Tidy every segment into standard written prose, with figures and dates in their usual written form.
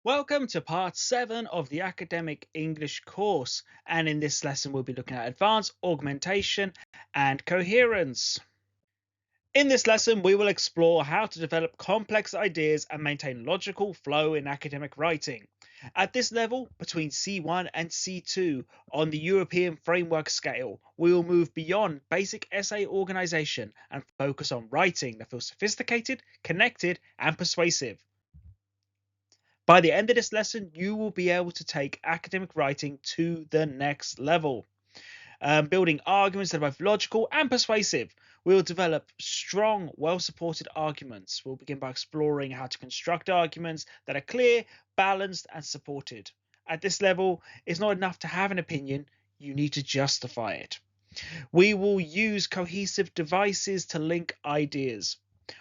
Welcome to part 7 of the academic English course, and in this lesson we'll be looking at advanced augmentation and coherence. In this lesson we will explore how to develop complex ideas and maintain logical flow in academic writing. At this level, between C1 and C2 on the European Framework Scale, we will move beyond basic essay organization and focus on writing that feels sophisticated, connected, and persuasive. By the end of this lesson, you will be able to take academic writing to the next level, building arguments that are both logical and persuasive. We will develop strong, well-supported arguments. We'll begin by exploring how to construct arguments that are clear, balanced, and supported. At this level, it's not enough to have an opinion, you need to justify it. We will use cohesive devices to link ideas.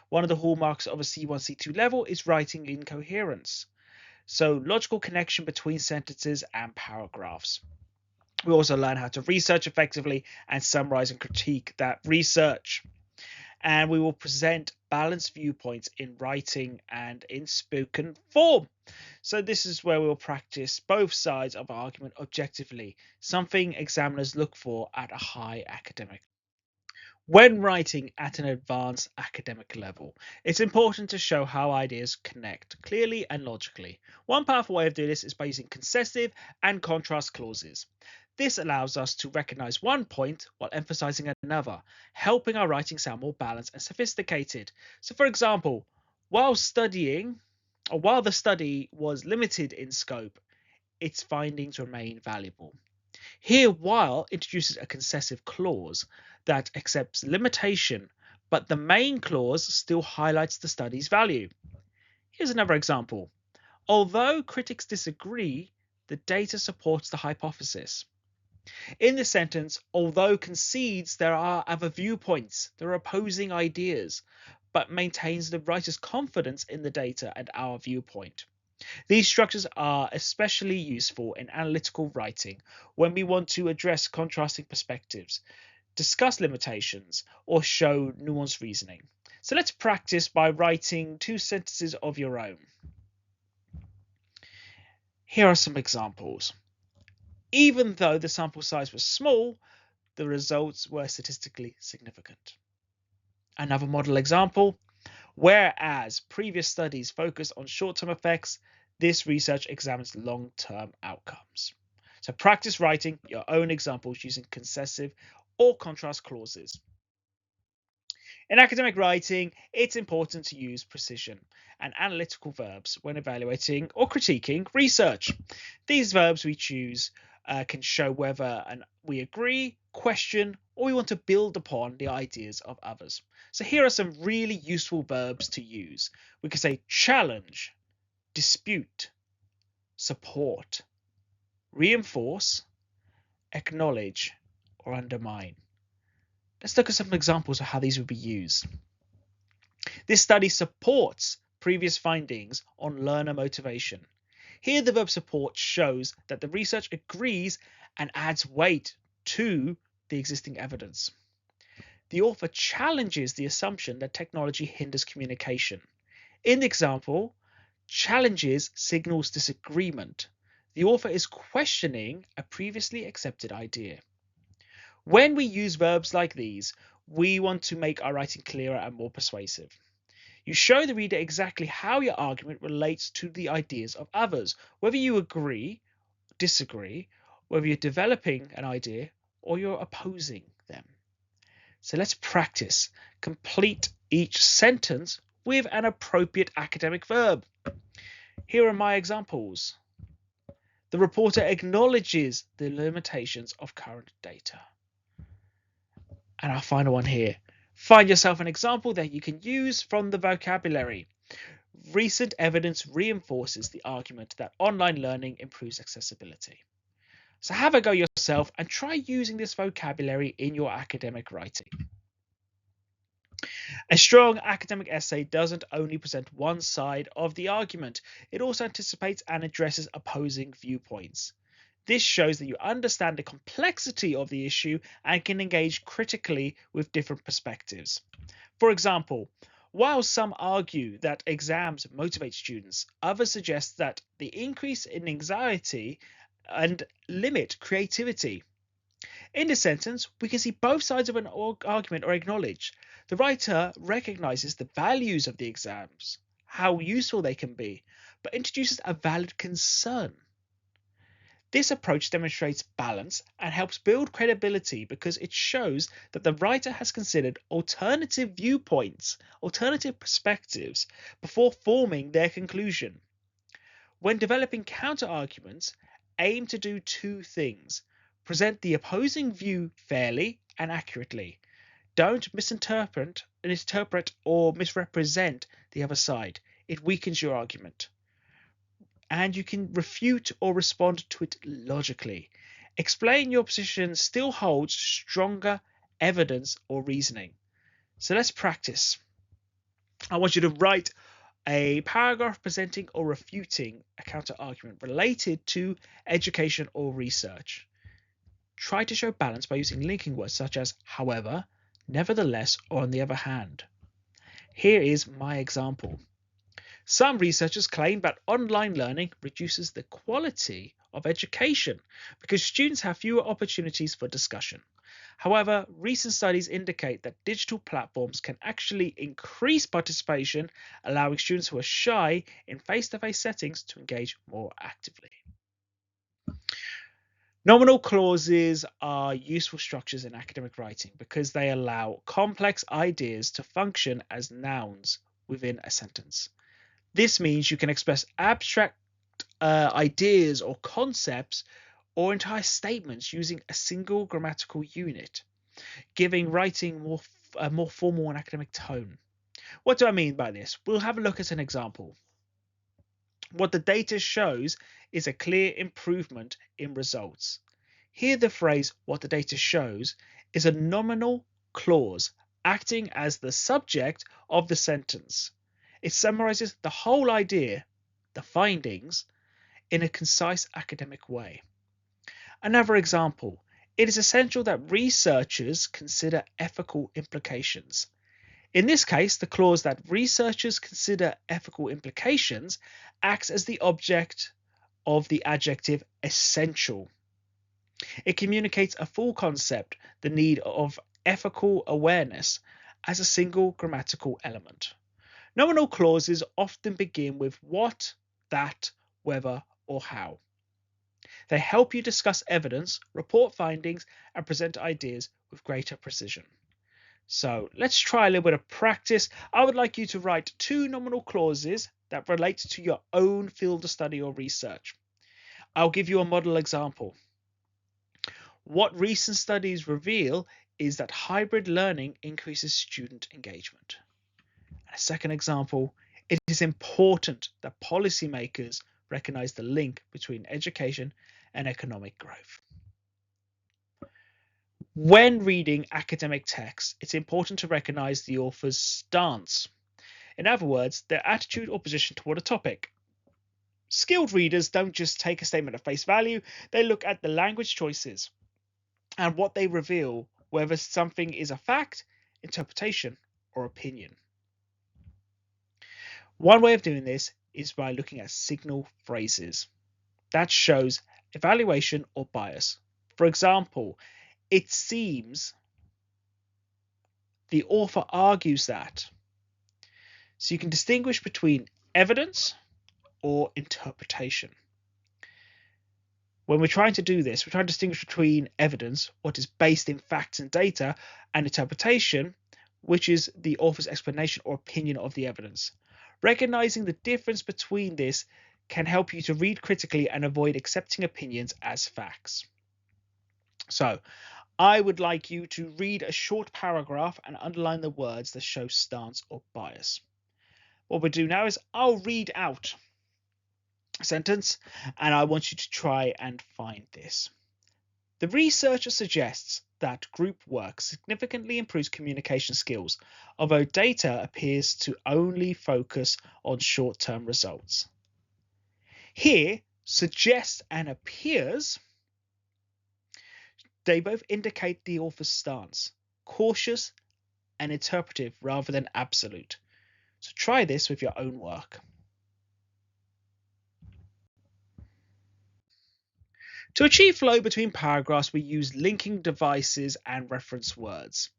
One of the hallmarks of a C1, C2 level is writing in coherence. So, logical connection between sentences and paragraphs. We also learn how to research effectively and summarize and critique that research. And we will present balanced viewpoints in writing and in spoken form. So, this is where we'll practice both sides of argument objectively, something examiners look for at a high academic. When writing at an advanced academic level, it's important to show how ideas connect clearly and logically. One powerful way of doing this is by using concessive and contrast clauses. This allows us to recognize one point while emphasizing another, helping our writing sound more balanced and sophisticated. So, for example, while the study was limited in scope, its findings remain valuable. Here, while introduces a concessive clause that accepts limitation, but the main clause still highlights the study's value. Here's another example. Although critics disagree, the data supports the hypothesis. In this sentence, although concedes there are other viewpoints, there are opposing ideas, but maintains the writer's confidence in the data and our viewpoint. These structures are especially useful in analytical writing when we want to address contrasting perspectives, discuss limitations, or show nuanced reasoning. So let's practice by writing 2 sentences of your own. Here are some examples. Even though the sample size was small, the results were statistically significant. Another model example. Whereas previous studies focus on short-term effects, this research examines long-term outcomes. So practice writing your own examples using concessive or contrast clauses. In academic writing, it's important to use precision and analytical verbs when evaluating or critiquing research. These verbs we choose can show whether we agree, question, or we want to build upon the ideas of others. So here are some really useful verbs to use. We could say challenge, dispute, support, reinforce, acknowledge, or undermine. Let's look at some examples of how these would be used. This study supports previous findings on learner motivation. Here, the verb support shows that the research agrees and adds weight to the existing evidence. The author challenges the assumption that technology hinders communication. In the example, challenges signals disagreement. The author is questioning a previously accepted idea. When we use verbs like these, we want to make our writing clearer and more persuasive. You show the reader exactly how your argument relates to the ideas of others, whether you agree, disagree, whether you're developing an idea or you're opposing them. So let's practice. Complete each sentence with an appropriate academic verb. Here are my examples. The reporter acknowledges the limitations of current data. And our final one here. Find yourself an example that you can use from the vocabulary. Recent evidence reinforces the argument that online learning improves accessibility. So have a go yourself and try using this vocabulary in your academic writing. A strong academic essay doesn't only present one side of the argument, it also anticipates and addresses opposing viewpoints. This shows that you understand the complexity of the issue and can engage critically with different perspectives. For example, While some argue that exams motivate students, others suggest that the increase in anxiety and limit creativity. In this sentence, we can see both sides of an argument are acknowledged. The writer recognizes the values of the exams, how useful they can be, but introduces a valid concern. This approach demonstrates balance and helps build credibility because it shows that the writer has considered alternative viewpoints, alternative perspectives, before forming their conclusion. When developing counterarguments, aim to do two things: present the opposing view fairly and accurately. Don't misinterpret, or misrepresent the other side. It weakens your argument. And you can refute or respond to it logically. Explain your position still holds stronger evidence or reasoning. So let's practice. I want you to write a paragraph presenting or refuting a counter argument related to education or research. Try to show balance by using linking words such as however, nevertheless, or on the other hand. Here is my example. Some researchers claim that online learning reduces the quality of education because students have fewer opportunities for discussion. However, recent studies indicate that digital platforms can actually increase participation, allowing students who are shy in face-to-face settings to engage more actively. Nominal clauses are useful structures in academic writing because they allow complex ideas to function as nouns within a sentence. This means you can express abstract ideas or concepts or entire statements using a single grammatical unit, giving writing a more formal and academic tone. What do I mean by this? We'll have a look at an example. What the data shows is a clear improvement in results. Here, the phrase "what the data shows" is a nominal clause acting as the subject of the sentence. It summarizes the whole idea, the findings, in a concise academic way. Another example, it is essential that researchers consider ethical implications. In this case, the clause that researchers consider ethical implications acts as the object of the adjective essential. It communicates a full concept, the need of ethical awareness, as a single grammatical element. Nominal clauses often begin with what, that, whether, or how. They help you discuss evidence, report findings, and present ideas with greater precision. So let's try a little bit of practice. I would like you to write two nominal clauses that relate to your own field of study or research. I'll give you a model example. What recent studies reveal is that hybrid learning increases student engagement. A second example, it is important that policymakers recognize the link between education and economic growth. When reading academic texts, it's important to recognize the author's stance. In other words, their attitude or position toward a topic. Skilled readers don't just take a statement at face value, they look at the language choices and what they reveal, whether something is a fact, interpretation, or opinion. One way of doing this is by looking at signal phrases. That shows evaluation or bias. For example, it seems, the author argues that. So you can distinguish between evidence or interpretation. When we're trying to do this, we're trying to distinguish between evidence, what is based in facts and data, and interpretation, which is the author's explanation or opinion of the evidence. Recognizing the difference between this can help you to read critically and avoid accepting opinions as facts. So, I would like you to read a short paragraph and underline the words that show stance or bias. What we'll do now is I'll read out a sentence and I want you to try and find this. The researcher suggests that group work significantly improves communication skills, although data appears to only focus on short-term results. Here, suggests and appears, they both indicate the author's stance, cautious and interpretive rather than absolute. So try this with your own work. To achieve flow between paragraphs, we use linking devices and reference words.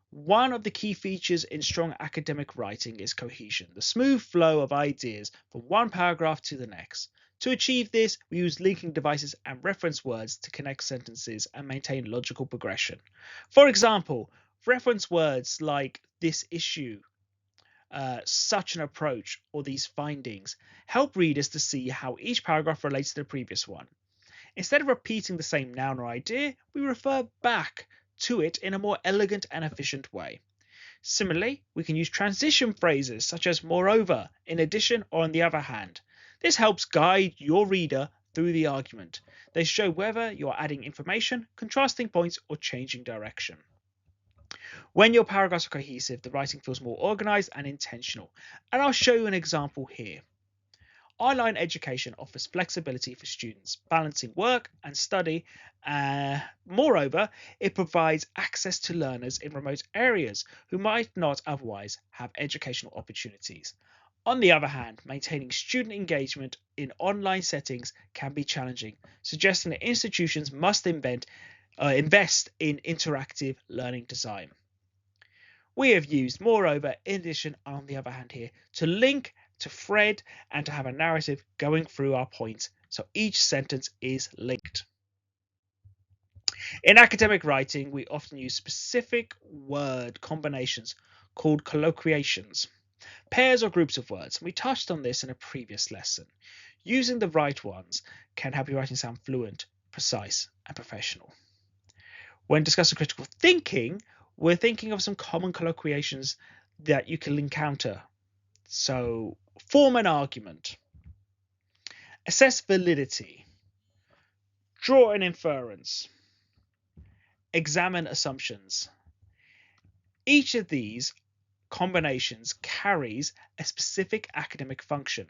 One of the key features in strong academic writing is cohesion, the smooth flow of ideas from one paragraph to the next. To achieve this, we use linking devices and reference words to connect sentences and maintain logical progression. For example, reference words like this issue, such an approach, or these findings help readers to see how each paragraph relates to the previous one. Instead of repeating the same noun or idea, we refer back to it in a more elegant and efficient way. Similarly, we can use transition phrases such as moreover, in addition, or on the other hand. This helps guide your reader through the argument. They show whether you're adding information, contrasting points, or changing direction. When your paragraphs are cohesive, the writing feels more organized and intentional. And I'll show you an example here. Online education offers flexibility for students, balancing work and study. Moreover, it provides access to learners in remote areas who might not otherwise have educational opportunities. On the other hand, maintaining student engagement in online settings can be challenging, suggesting that institutions must invest in interactive learning design. We have used moreover, in addition, on the other hand here, to link, to thread, and to have a narrative going through our points, so each sentence is linked. In academic writing, we often use specific word combinations called colloquiations, pairs or groups of words. We touched on this in a previous lesson. Using the right ones can help your writing sound fluent, precise, and professional. When discussing critical thinking, we're thinking of some common colloquiations that you can encounter. So, form an argument, assess validity, draw an inference, examine assumptions. Each of these combinations carries a specific academic function.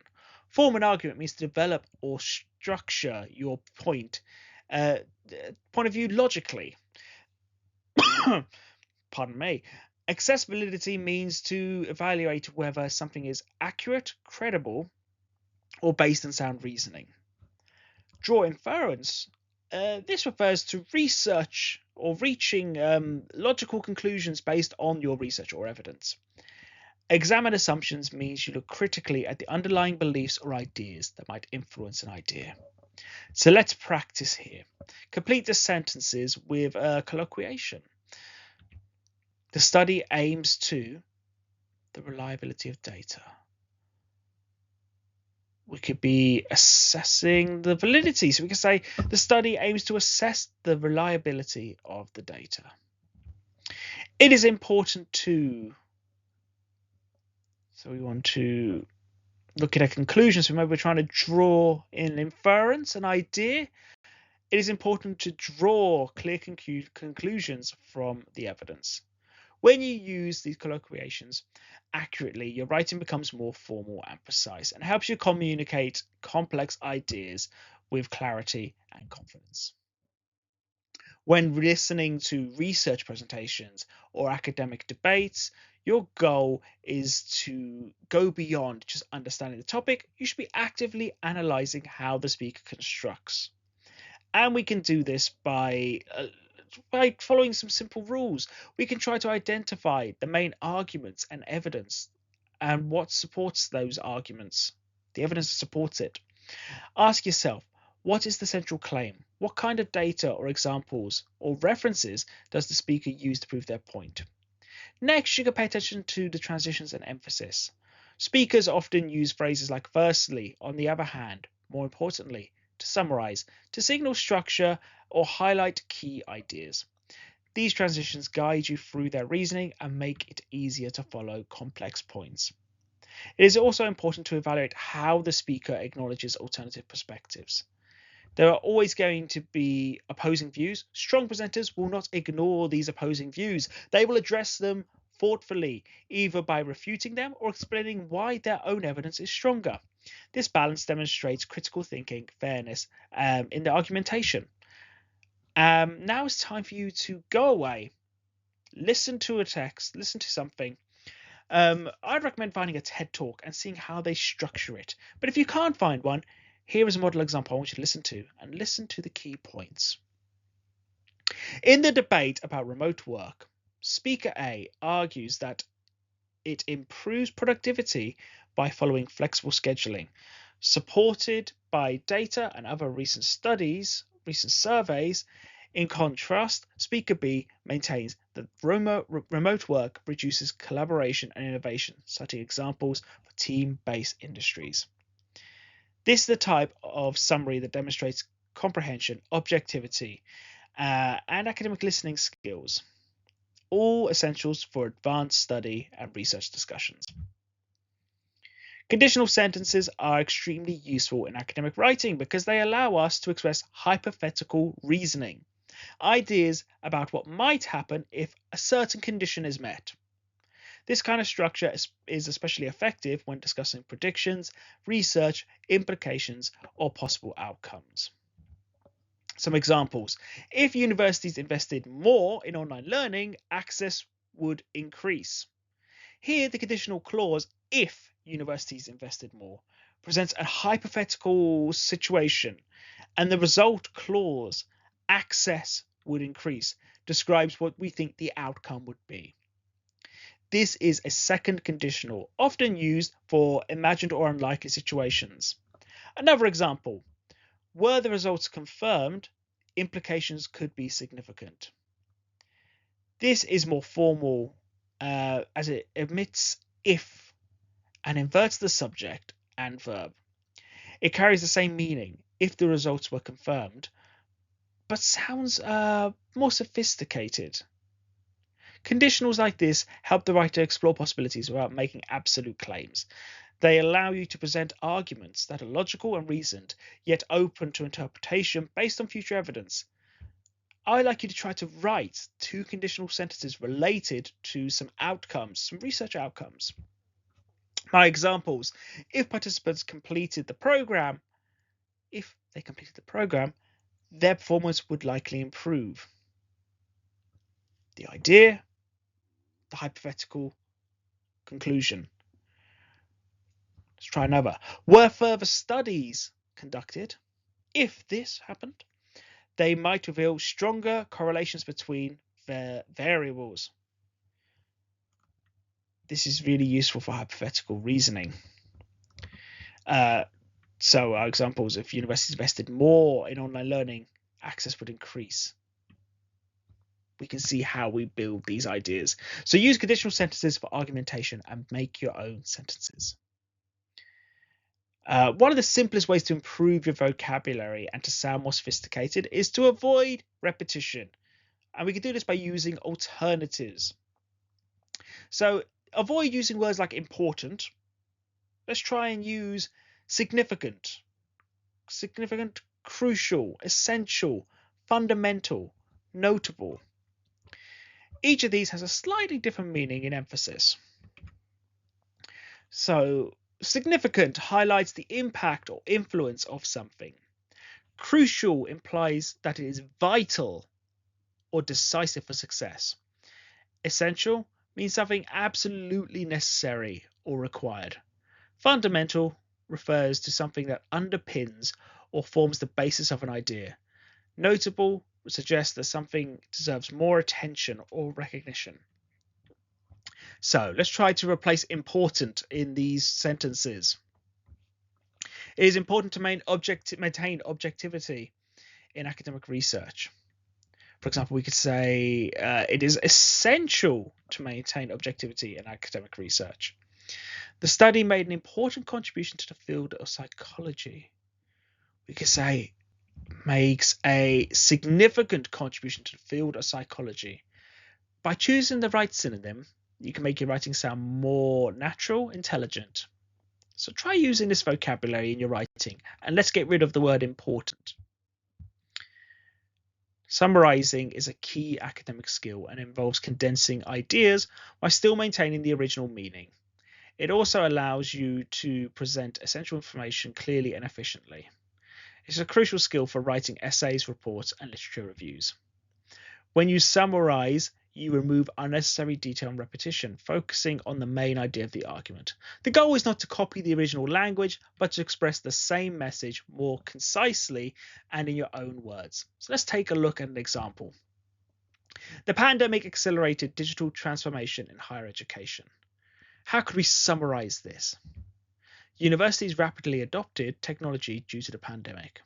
Form an argument means to develop or structure your point of view logically. Pardon me. Assess validity means to evaluate whether something is accurate, credible, or based on sound reasoning. Draw inference. This refers to research or reaching logical conclusions based on your research or evidence. Examine assumptions means you look critically at the underlying beliefs or ideas that might influence an idea. So let's practice here. Complete the sentences with a colloquiation. The study aims to the reliability of data. We could be assessing the validity. So we can say the study aims to assess the reliability of the data. It is important to, so we want to look at a conclusion. So maybe we're trying to draw an inference, an idea. It is important to draw clear conclusions from the evidence. When you use these colloquiations accurately, your writing becomes more formal and precise and helps you communicate complex ideas with clarity and confidence. When listening to research presentations or academic debates, your goal is to go beyond just understanding the topic. You should be actively analyzing how the speaker constructs. And we can do this by following some simple rules. We can try to identify the main arguments and evidence and what supports those arguments, the evidence that supports it. Ask yourself, what is the central claim? What kind of data or examples or references does the speaker use to prove their point? Next, you can pay attention to the transitions and emphasis. Speakers often use phrases like firstly, on the other hand, more importantly, to summarize, to signal structure or highlight key ideas. These transitions guide you through their reasoning and make it easier to follow complex points. It is also important to evaluate how the speaker acknowledges alternative perspectives. There are always going to be opposing views. Strong presenters will not ignore these opposing views. They will address them thoughtfully, either by refuting them or explaining why their own evidence is stronger. This balance demonstrates critical thinking, fairness in the argumentation. Now it's time for you to go away, listen to a text, listen to something, I'd recommend finding a TED Talk and seeing how they structure it. But if you can't find one, here is a model example I want you to listen to, and listen to the key points. In the debate about remote work, Speaker A argues that it improves productivity by following flexible scheduling, supported by data and other recent surveys. In contrast, Speaker B maintains that remote work reduces collaboration and innovation, citing examples for team-based industries. This is the type of summary that demonstrates comprehension, objectivity, and academic listening skills, all essentials for advanced study and research discussions. Conditional sentences are extremely useful in academic writing because they allow us to express hypothetical reasoning, ideas about what might happen if a certain condition is met. This kind of structure is especially effective when discussing predictions, research, implications, or possible outcomes. Some examples. If universities invested more in online learning, access would increase. Here, the conditional clause, if universities invested more, presents a hypothetical situation, and the result clause, access would increase, describes what we think the outcome would be. This is a second conditional, often used for imagined or unlikely situations. Another example, were the results confirmed, implications could be significant. This is more formal as it omits if and inverts the subject and verb. It carries the same meaning if the results were confirmed, but sounds more sophisticated. Conditionals like this help the writer explore possibilities without making absolute claims. They allow you to present arguments that are logical and reasoned, yet open to interpretation based on future evidence. I'd like you to try to write 2 conditional sentences related to some outcomes, some research outcomes. My examples, if participants completed the program, their performance would likely improve. The idea, the hypothetical conclusion. Let's try another. Were further studies conducted? If this happened, they might reveal stronger correlations between their variables. This is really useful for hypothetical reasoning. So our examples, if universities invested more in online learning, access would increase. We can see how we build these ideas. So use conditional sentences for argumentation and make your own sentences. One of the simplest ways to improve your vocabulary and to sound more sophisticated is to avoid repetition. And we can do this by using alternatives. So avoid using words like important. Let's try and use significant, crucial, essential, fundamental, notable. Each of these has a slightly different meaning in emphasis. So significant highlights the impact or influence of something. Crucial implies that it is vital or decisive for success. Essential means something absolutely necessary or required. Fundamental refers to something that underpins or forms the basis of an idea. Notable suggests that something deserves more attention or recognition. So let's try to replace important in these sentences. It is important to maintain objectivity in academic research. For example, we could say it is essential to maintain objectivity in academic research. The study made an important contribution to the field of psychology. We could say makes a significant contribution to the field of psychology. By choosing the right synonym, you can make your writing sound more natural, intelligent. So try using this vocabulary in your writing, and let's get rid of the word important. Summarizing is a key academic skill and involves condensing ideas while still maintaining the original meaning. It also allows you to present essential information clearly and efficiently. It's a crucial skill for writing essays, reports, and literature reviews. When you summarize, you remove unnecessary detail and repetition, focusing on the main idea of the argument. The goal is not to copy the original language, but to express the same message more concisely and in your own words. So let's take a look at an example. The pandemic accelerated digital transformation in higher education. How could we summarize this? Universities rapidly adopted technology due to the pandemic.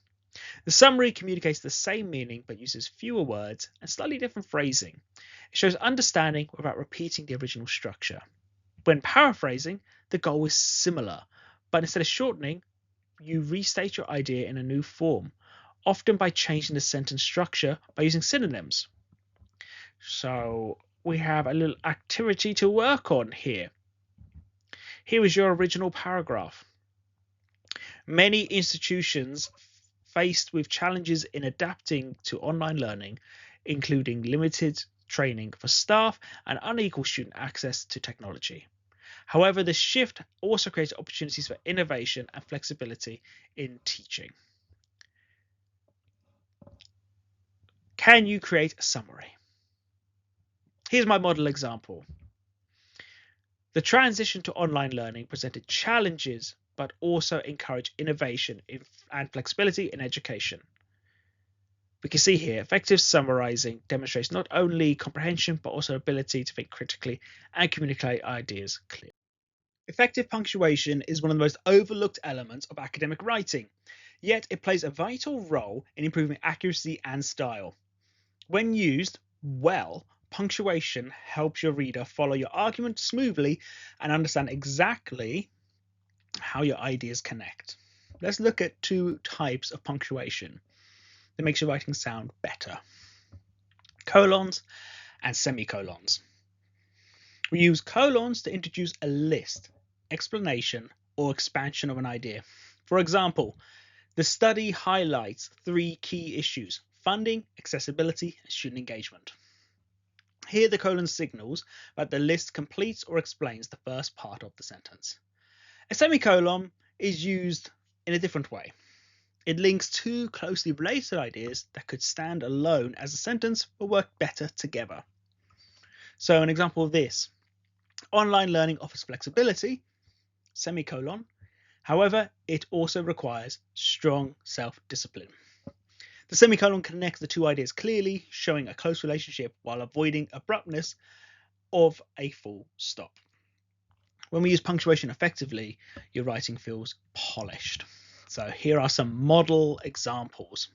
The summary communicates the same meaning but uses fewer words and slightly different phrasing. It shows understanding without repeating the original structure. When paraphrasing, the goal is similar, but instead of shortening, you restate your idea in a new form, often by changing the sentence structure by using synonyms. So we have a little activity to work on here. Here is your original paragraph. Many institutions faced with challenges in adapting to online learning, including limited training for staff and unequal student access to technology. However, the shift also creates opportunities for innovation and flexibility in teaching. Can you create a summary? Here's my model example. The transition to online learning presented challenges, but also encouraged innovation and flexibility in education. We can see here, effective summarizing demonstrates not only comprehension, but also ability to think critically and communicate ideas clearly. Effective punctuation is one of the most overlooked elements of academic writing, yet it plays a vital role in improving accuracy and style. When used well, punctuation helps your reader follow your argument smoothly and understand exactly how your ideas connect. Let's look at two types of punctuation that makes your writing sound better: colons and semicolons. We use colons to introduce a list, explanation, or expansion of an idea. For example, the study highlights 3 key issues: funding, accessibility, and student engagement. Here the colon signals that the list completes or explains the first part of the sentence. A semicolon is used in a different way. It links two closely related ideas that could stand alone as a sentence but work better together. So an example of this: online learning offers flexibility, semicolon. However, it also requires strong self-discipline. The semicolon connects the two ideas clearly, showing a close relationship while avoiding abruptness of a full stop. When we use punctuation effectively, your writing feels polished. So here are some model examples.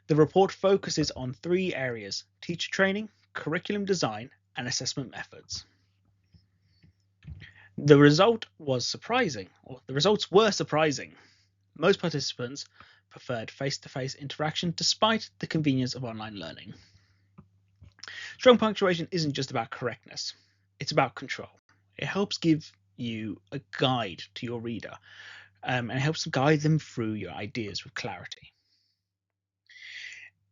The report focuses on 3 areas: teacher training, curriculum design, and assessment methods. The results were surprising. Most participants preferred face-to-face interaction despite the convenience of online learning. Strong punctuation isn't just about correctness, it's about control. It helps give you a guide to your reader, and it helps guide them through your ideas with clarity.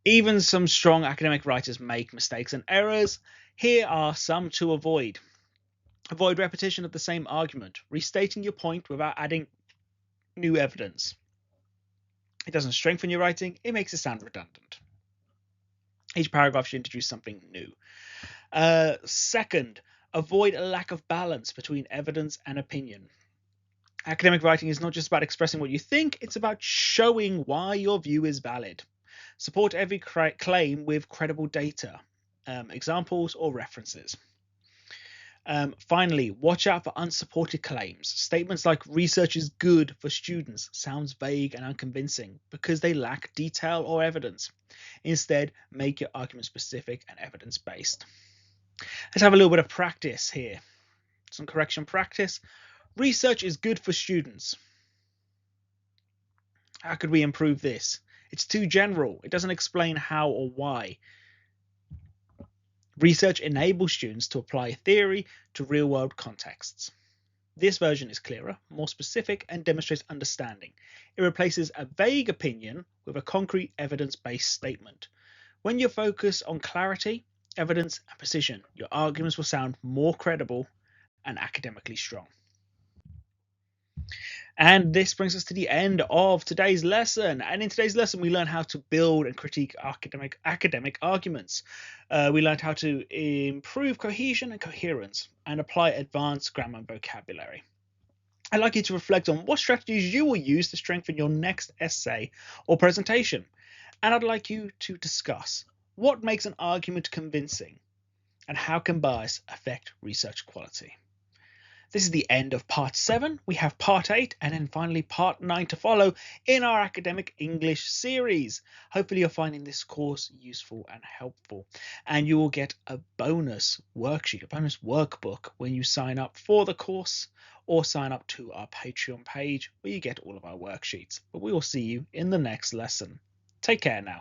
Even some strong academic writers make mistakes and errors. Here are some to avoid. Avoid repetition of the same argument, restating your point without adding new evidence. It doesn't strengthen your writing, it makes it sound redundant. Each paragraph should introduce something new. Second, avoid a lack of balance between evidence and opinion. Academic writing is not just about expressing what you think, it's about showing why your view is valid. Support every claim with credible data, examples, or references. Finally, watch out for unsupported claims. Statements like "research is good for students" sounds vague and unconvincing because they lack detail or evidence. Instead, make your argument specific and evidence-based. Let's have a little bit of practice here. Some correction practice. Research is good for students. How could we improve this? It's too general. It doesn't explain how or why. Research enables students to apply theory to real-world contexts. This version is clearer, more specific, and demonstrates understanding. It replaces a vague opinion with a concrete evidence-based statement. When you focus on clarity, evidence, and precision, your arguments will sound more credible and academically strong. And this brings us to the end of today's lesson. And in today's lesson, we learn how to build and critique academic arguments. We learned how to improve cohesion and coherence and apply advanced grammar and vocabulary. I'd like you to reflect on what strategies you will use to strengthen your next essay or presentation. And I'd like you to discuss what makes an argument convincing and how can bias affect research quality. This is the end of part 7. We have part 8 and then finally part 9 to follow in our academic English series. Hopefully you're finding this course useful and helpful, and you will get a bonus worksheet, a bonus workbook when you sign up for the course or sign up to our Patreon page where you get all of our worksheets. But we will see you in the next lesson. Take care now.